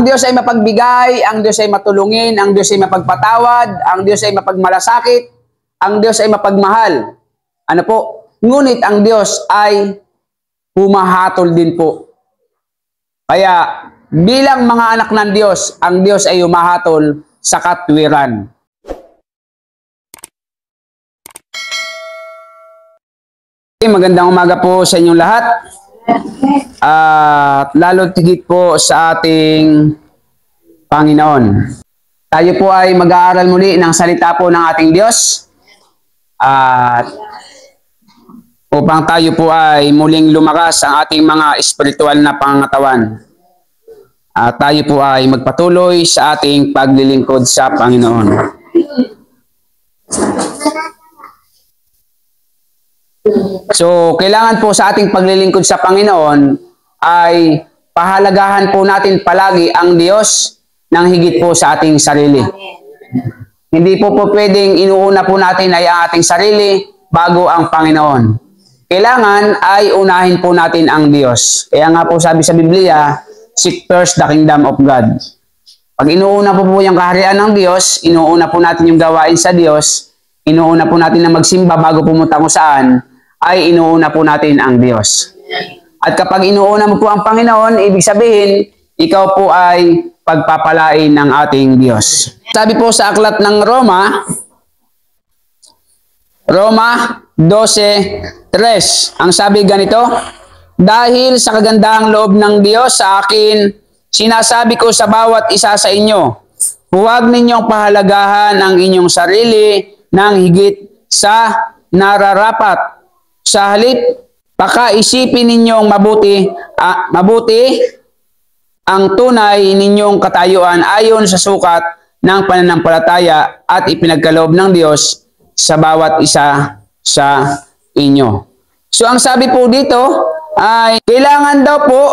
Diyos ay mapagbigay, ang Diyos ay matulungin, ang Diyos ay mapagpatawad, ang Diyos ay mapagmalasakit, ang Diyos ay mapagmahal. Ano po? Ngunit ang Diyos ay humahatol din po. Kaya bilang mga anak ng Diyos, ang Diyos ay humahatol sa katwiran. Magandang umaga po sa inyong lahat. At lalo tigit po sa ating Panginoon. Tayo po ay mag-aaral muli ng salita po ng ating Diyos. At upang tayo po ay muling lumakas ang ating mga espiritual na pangangatawan. At tayo po ay magpatuloy sa ating paglilingkod sa Panginoon. So, kailangan po sa ating paglilingkod sa Panginoon ay pahalagahan po natin palagi ang Diyos ng higit po sa ating sarili. Hindi po pwedeng inuuna po natin ay ang ating sarili bago ang Panginoon. Kailangan ay unahin po natin ang Diyos. Kaya nga po sabi sa Biblia, seek first the kingdom of God. Pag inuuna po yung kaharian ng Diyos, inuuna po natin yung gawain sa Diyos, inuuna po natin na magsimba bago pumunta kung saan, ay inuuna po natin ang Diyos. At kapag inuuna mo po ang Panginoon, ibig sabihin, ikaw po ay pagpapalain ng ating Diyos. Sabi po sa aklat ng Roma 12:3, ang sabi ganito, dahil sa kagandahang loob ng Diyos sa akin, sinasabi ko sa bawat isa sa inyo, huwag ninyong pahalagahan ang inyong sarili ng higit sa nararapat. Sa halip, pakaisipin ninyong mabuti ang tunay ninyong katayuan ayon sa sukat ng pananampalataya at ipinagkaloob ng Diyos sa bawat isa sa inyo. So ang sabi po dito ay kailangan daw po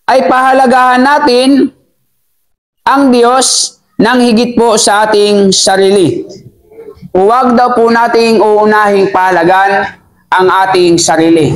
ay pahalagahan natin ang Diyos ng higit po sa ating sarili. Huwag daw po nating uunahing pahalagan ang ating sarili.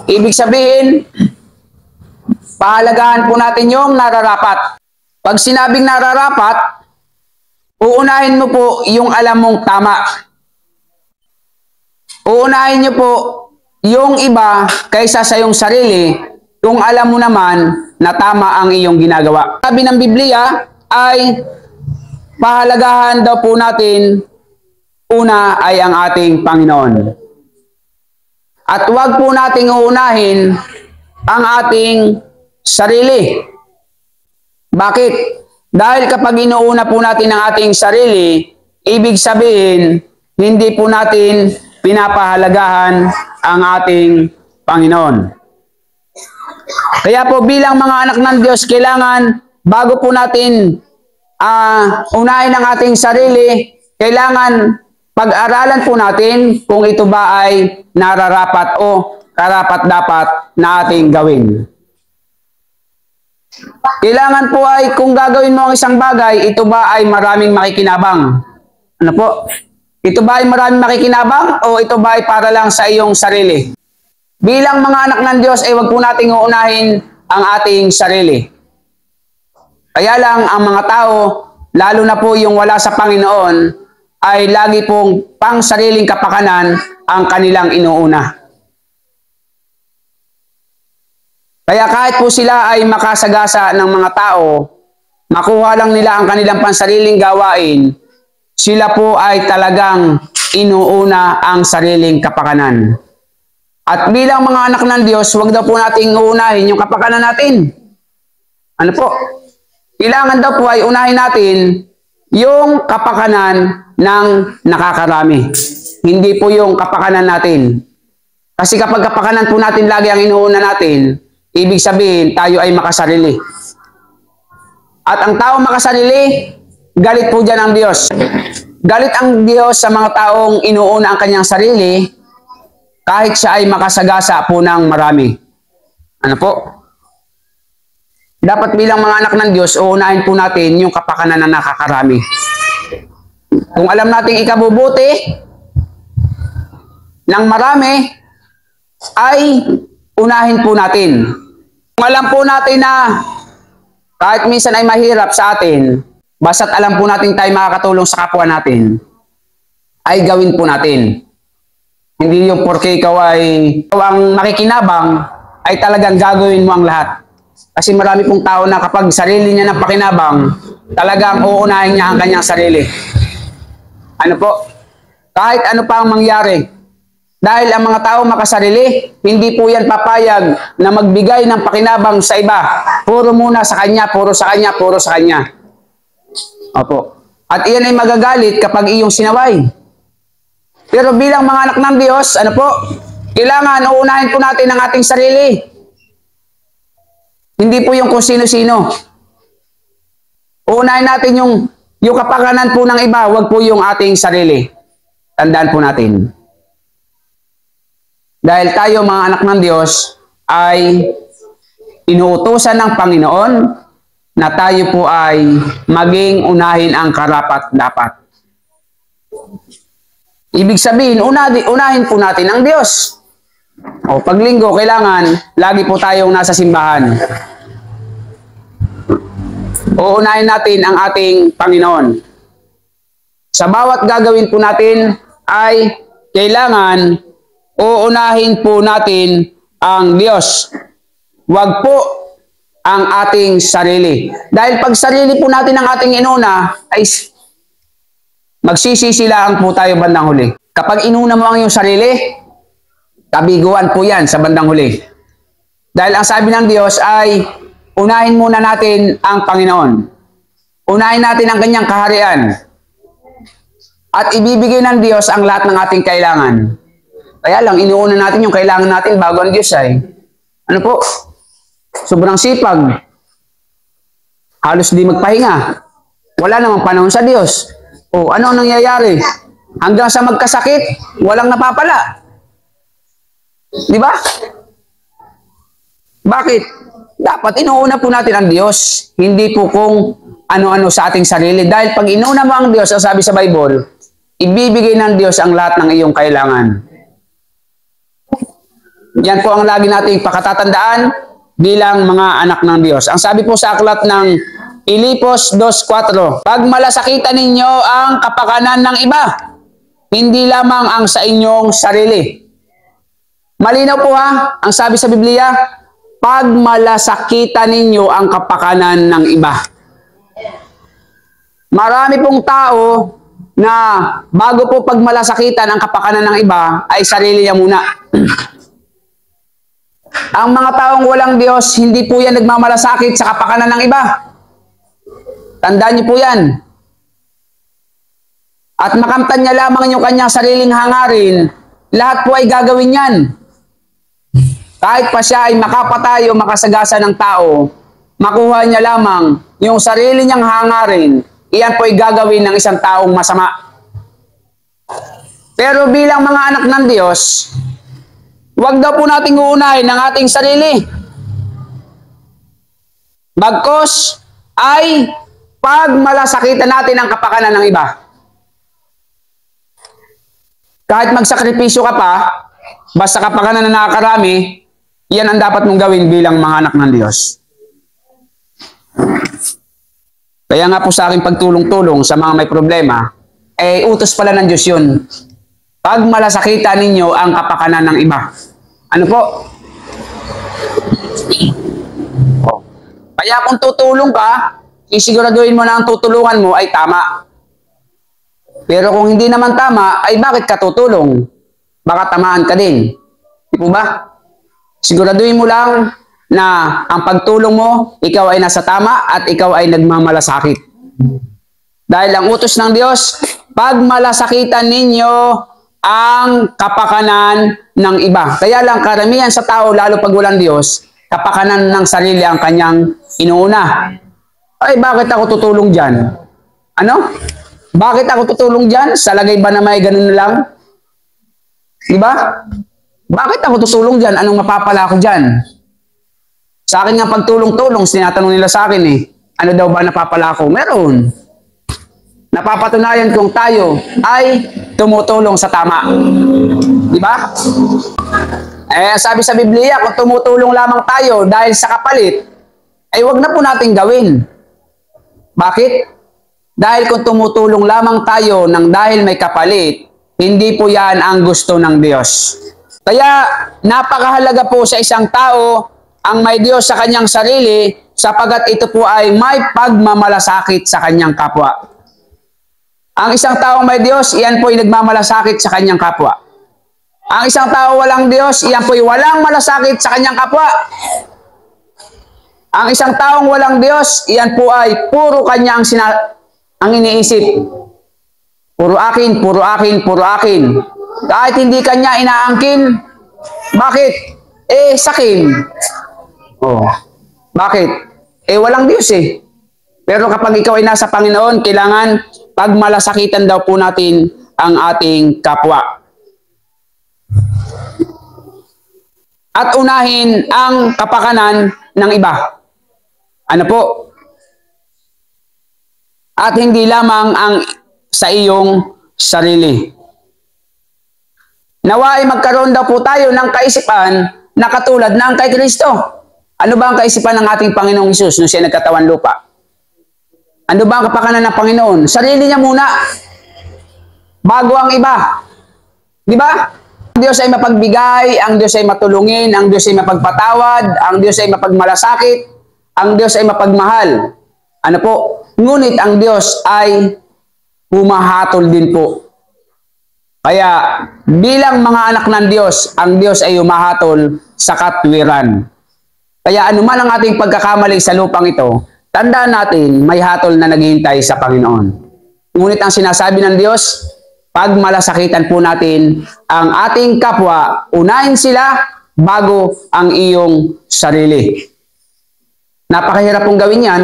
Ibig sabihin, pahalagahan po natin yung nararapat. Pag sinabing nararapat, uunahin mo po yung alam mong tama. Uunahin nyo po yung iba kaysa sa iyong sarili kung alam mo naman na tama ang iyong ginagawa. Sabi ng Biblia ay pahalagahan daw po natin una ay ang ating Panginoon. At huwag po nating uunahin ang ating sarili. Bakit? Dahil kapag inuuna po natin ang ating sarili, ibig sabihin, hindi po natin pinapahalagahan ang ating Panginoon. Kaya po bilang mga anak ng Diyos, kailangan bago po natin unahin ang ating sarili, kailangan pag-aralan po natin kung ito ba ay nararapat o karapat-dapat na ating gawin. Kailangan po ay kung gagawin mo ang isang bagay, ito ba ay maraming makikinabang? Ano po? Ito ba ay maraming makikinabang o ito ba ay para lang sa iyong sarili? Bilang mga anak ng Diyos ay huwag po nating uunahin ang ating sarili. Kaya lang ang mga tao, lalo na po yung wala sa Panginoon, ay lagi pong pang sariling kapakanan ang kanilang inuuna. Kaya kahit po sila ay makasagasa ng mga tao, makuha lang nila ang kanilang pansariling gawain, sila po ay talagang inuuna ang sariling kapakanan. At bilang mga anak ng Diyos, huwag daw po nating uunahin yung kapakanan natin. Ano po? Kailangan daw po ay unahin natin yung kapakanan ng nakakarami. Hindi po yung kapakanan natin. Kasi kapag kapakanan po natin lagi ang inuuna natin, ibig sabihin tayo ay makasarili. At ang tao makasarili, galit po dyan ang Diyos. Galit ang Diyos sa mga taong inuuna ang kanyang sarili, kahit siya ay makasagasa po ng marami. Ano po? Dapat bilang mga anak ng Diyos, uunahin po natin yung kapakanan na nakakarami. Kung alam nating ikabubuti ng marami, ay unahin po natin. Kung alam po natin na Kahit minsan ay mahirap sa atin, basta't alam po natin tayo makakatulong sa kapwa natin, ay gawin po natin. Hindi yung porke ikaw ang makikinabang, ay talagang gagawin mo ang lahat. Kasi marami pong tao na kapag sarili niya ng pakinabang, talagang uunahin niya ang kanyang sarili. Ano po? Kahit ano pa ang mangyari. Dahil ang mga tao makasarili, hindi po yan papayag na magbigay ng pakinabang sa iba. Puro muna sa kanya, puro sa kanya, puro sa kanya. Opo. At iyan ay magagalit kapag iyong sinaway. Pero bilang mga anak ng Diyos, ano po? Kailangan uunahin po natin ang ating sarili. Hindi po yung kung sino-sino. Uunahin natin yung kapakanan po ng iba, wag po yung ating sarili. Tandaan po natin. Dahil tayo mga anak ng Diyos ay inuutusan ng Panginoon na tayo po ay maging unahin ang karapat-dapat. Ibig sabihin, unahin po natin ang Diyos. O pag linggo, kailangan lagi po tayong nasa simbahan. Uunahin natin ang ating Panginoon. Sa bawat gagawin po natin ay kailangan uunahin po natin ang Diyos. Huwag po ang ating sarili. Dahil pag sarili po natin ang ating inuna, ay magsisisilaan po tayo bandang huli. Kapag inuna mo ang iyong sarili, kabiguan po yan sa bandang huli. Dahil ang sabi ng Diyos ay, unahin muna natin ang Panginoon. Unahin natin ang kanyang kaharian. At ibibigay ng Diyos ang lahat ng ating kailangan. Kaya lang, inuuna natin yung kailangan natin bago ang Diyos ay. Ano po? Sobrang sipag. Halos di magpahinga. Wala namang panahon sa Diyos. O, ano ang nangyayari? Hanggang sa magkasakit, walang napapala. Di ba? Bakit? Dapat inuuna po natin ang Diyos. Hindi po kung ano-ano sa ating sarili. Dahil pag inuuna mo ang Diyos, ang sabi sa Bible, ibibigay ng Diyos ang lahat ng iyong kailangan. Yan po ang lagi nating pakatatandaan bilang mga anak ng Diyos. Ang sabi po sa aklat ng Filipos 2:4, pag malasakitan ninyo ang kapakanan ng iba, hindi lamang ang sa inyong sarili. Malinaw po ha, ang sabi sa Biblia, pag malasakitan ninyo ang kapakanan ng iba. Marami pong tao na bago po pag malasakitan ang kapakanan ng iba, ay sarili niya muna. Ang mga taong walang Diyos, hindi po yan nagmamalasakit sa kapakanan ng iba. Tandaan niyo po yan. At makamtan niya lamang yung kanyang sariling hangarin, lahat po ay gagawin yan. Kahit pa siya ay makapatay o makasagasa ng tao, makuha niya lamang yung sarili niyang hangarin, iyan po ay gagawin ng isang taong masama. Pero bilang mga anak ng Diyos, huwag daw po nating uunahin ang ating sarili. Bagkus ay pag malasakitan natin ang kapakanan ng iba. Kahit magsakripisyo ka pa, basta kapakanan na nakakarami, yan ang dapat mong gawin bilang mga anak ng Diyos. Kaya nga po sa aking pagtulong-tulong sa mga may problema, utos pala ng Diyos yun. Pag malasakitan ninyo ang kapakanan ng iba. Ano po? Kaya kung tutulong ka, isiguraduhin mo na ang tutulungan mo ay tama. Pero kung hindi naman tama, ay bakit ka tutulong? Baka tamaan ka din. Di po ba? Siguraduhin mo lang na ang pagtulong mo, ikaw ay nasa tama at ikaw ay nagmamalasakit. Dahil ang utos ng Diyos, pag malasakitan ninyo ang kapakanan ng iba. Kaya lang karamihan sa tao, lalo pag walang Diyos, kapakanan ng sarili ang kanyang inuuna. Ay, bakit ako tutulong dyan? Ano? Bakit ako tutulong dyan? Sa lagay ba na may ganun na lang? Diba? Bakit ako tutulong dyan? Anong mapapala ako dyan? Sa akin nga pagtulong-tulong, tinatanong nila sa akin ano daw ba napapala ako? Meron. Napapatunayan kung tayo ay tumutulong sa tama. Diba? Sabi sa Biblia, kung tumutulong lamang tayo dahil sa kapalit, ay wag na po natin gawin. Bakit? Dahil kung tumutulong lamang tayo ng dahil may kapalit, hindi po yan ang gusto ng Diyos. Kaya napakahalaga po sa isang tao ang may Diyos sa kanyang sarili sapagat ito po ay may pagmamalasakit sa kanyang kapwa. Ang isang taong may Diyos, iyan po ay nagmamalasakit sa kanyang kapwa. Ang isang tao walang Diyos, iyan po ay walang malasakit sa kanyang kapwa. Ang isang taong walang Diyos, iyan po ay puro kanyang ang iniisip. Puro akin, puro akin, puro akin. Kahit hindi kanya inaangkin, bakit? Sakin. Oh. Bakit? Walang Diyos eh. Pero kapag ikaw ay nasa Panginoon, kailangan pagmalasakitan daw po natin ang ating kapwa. At unahin ang kapakanan ng iba. Ano po? At hindi lamang ang sa iyong sarili. Nawa ay magkaroon daw po tayo ng kaisipan na katulad ng kay Kristo. Ano ba ang kaisipan ng ating Panginoong Hesus nung siya nagkatawan lupa? Ano ba ang kapakanan ng Panginoon? Sarili niya muna. Bago ang iba. Di ba? Ang Diyos ay mapagbigay, ang Diyos ay matulungin, ang Diyos ay mapagpatawad, ang Diyos ay mapagmalasakit, ang Diyos ay mapagmahal. Ano po? Ngunit ang Diyos ay humahatol din po. Kaya bilang mga anak ng Diyos, ang Diyos ay humahatol sa katwiran. Kaya anuman ang ating pagkakamali sa lupang ito, tandaan natin may hatol na naghihintay sa Panginoon. Ngunit ang sinasabi ng Diyos, pagmalasakitan po natin ang ating kapwa, unahin sila bago ang iyong sarili. Napakahirap pong gawin yan,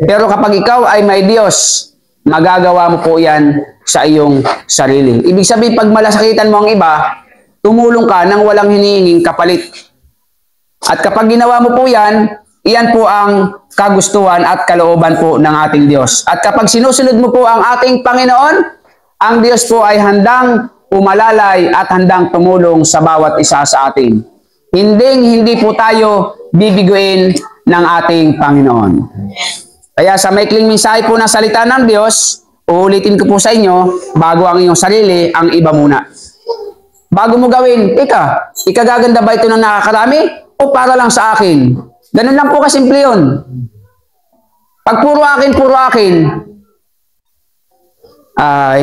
pero kapag ikaw ay may Diyos, magagawa mo po yan sa iyong sarili. Ibig sabihin, pag malasakitan mo ang iba, tumulong ka nang walang hinihinging kapalit. At kapag ginawa mo po yan, iyan po ang kagustuhan at kalooban po ng ating Diyos. At kapag sinusunod mo po ang ating Panginoon, ang Diyos po ay handang umalalay at handang tumulong sa bawat isa sa atin. Hindi po tayo bibiguin ng ating Panginoon. Kaya sa maikling mensahe po ng salita ng Diyos, uulitin ko po sa inyo, bago ang iyong sarili, ang iba muna. Bago mo gawin, ikagaganda ba ito ng nakakarami o para lang sa akin? Ganun lang po kasimple yun. Pag puro akin,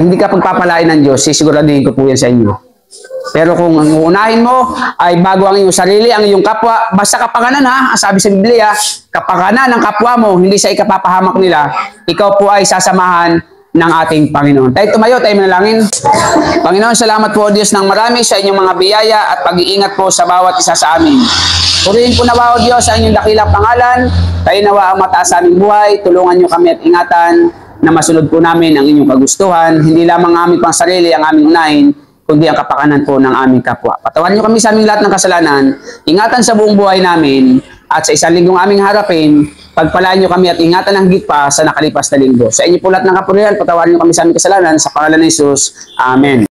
hindi ka pagpapalain ng Diyos, sisiguraduhin ko po yan sa inyo. Pero kung ang uunahin mo ay bago ang iyong sarili, ang iyong kapwa, basta kapakanan ha, sabi sa Biblia, kapakanan ng kapwa mo, hindi sa ikapapahamak nila, ikaw po ay sasamahan ng ating Panginoon. Tayo tumayo, tayo manalangin. Panginoon, salamat po Diyos ng marami sa inyong mga biyaya at pag-iingat po sa bawat isa sa amin. Purihin po nawa o Diyos sa inyong dakilang pangalan, tayo nawa ang mataas sa aming buhay, tulungan niyo kami at ingatan na masunod po namin ang inyong kagustuhan, hindi lamang aming pang sarili ang aming unahin, kundi ang kapakanan po ng aming kapwa. Patawarin niyo kami sa aming lahat ng kasalanan, ingatan sa buong buhay namin, at sa isang linggong aming harapin, pagpalaan niyo kami at ingatan ang higit pa sa nakalipas na linggo. Sa inyo po lahat ng kapurihan, patawarin niyo kami sa aming kasalanan, sa pangalan ni Jesus. Amen.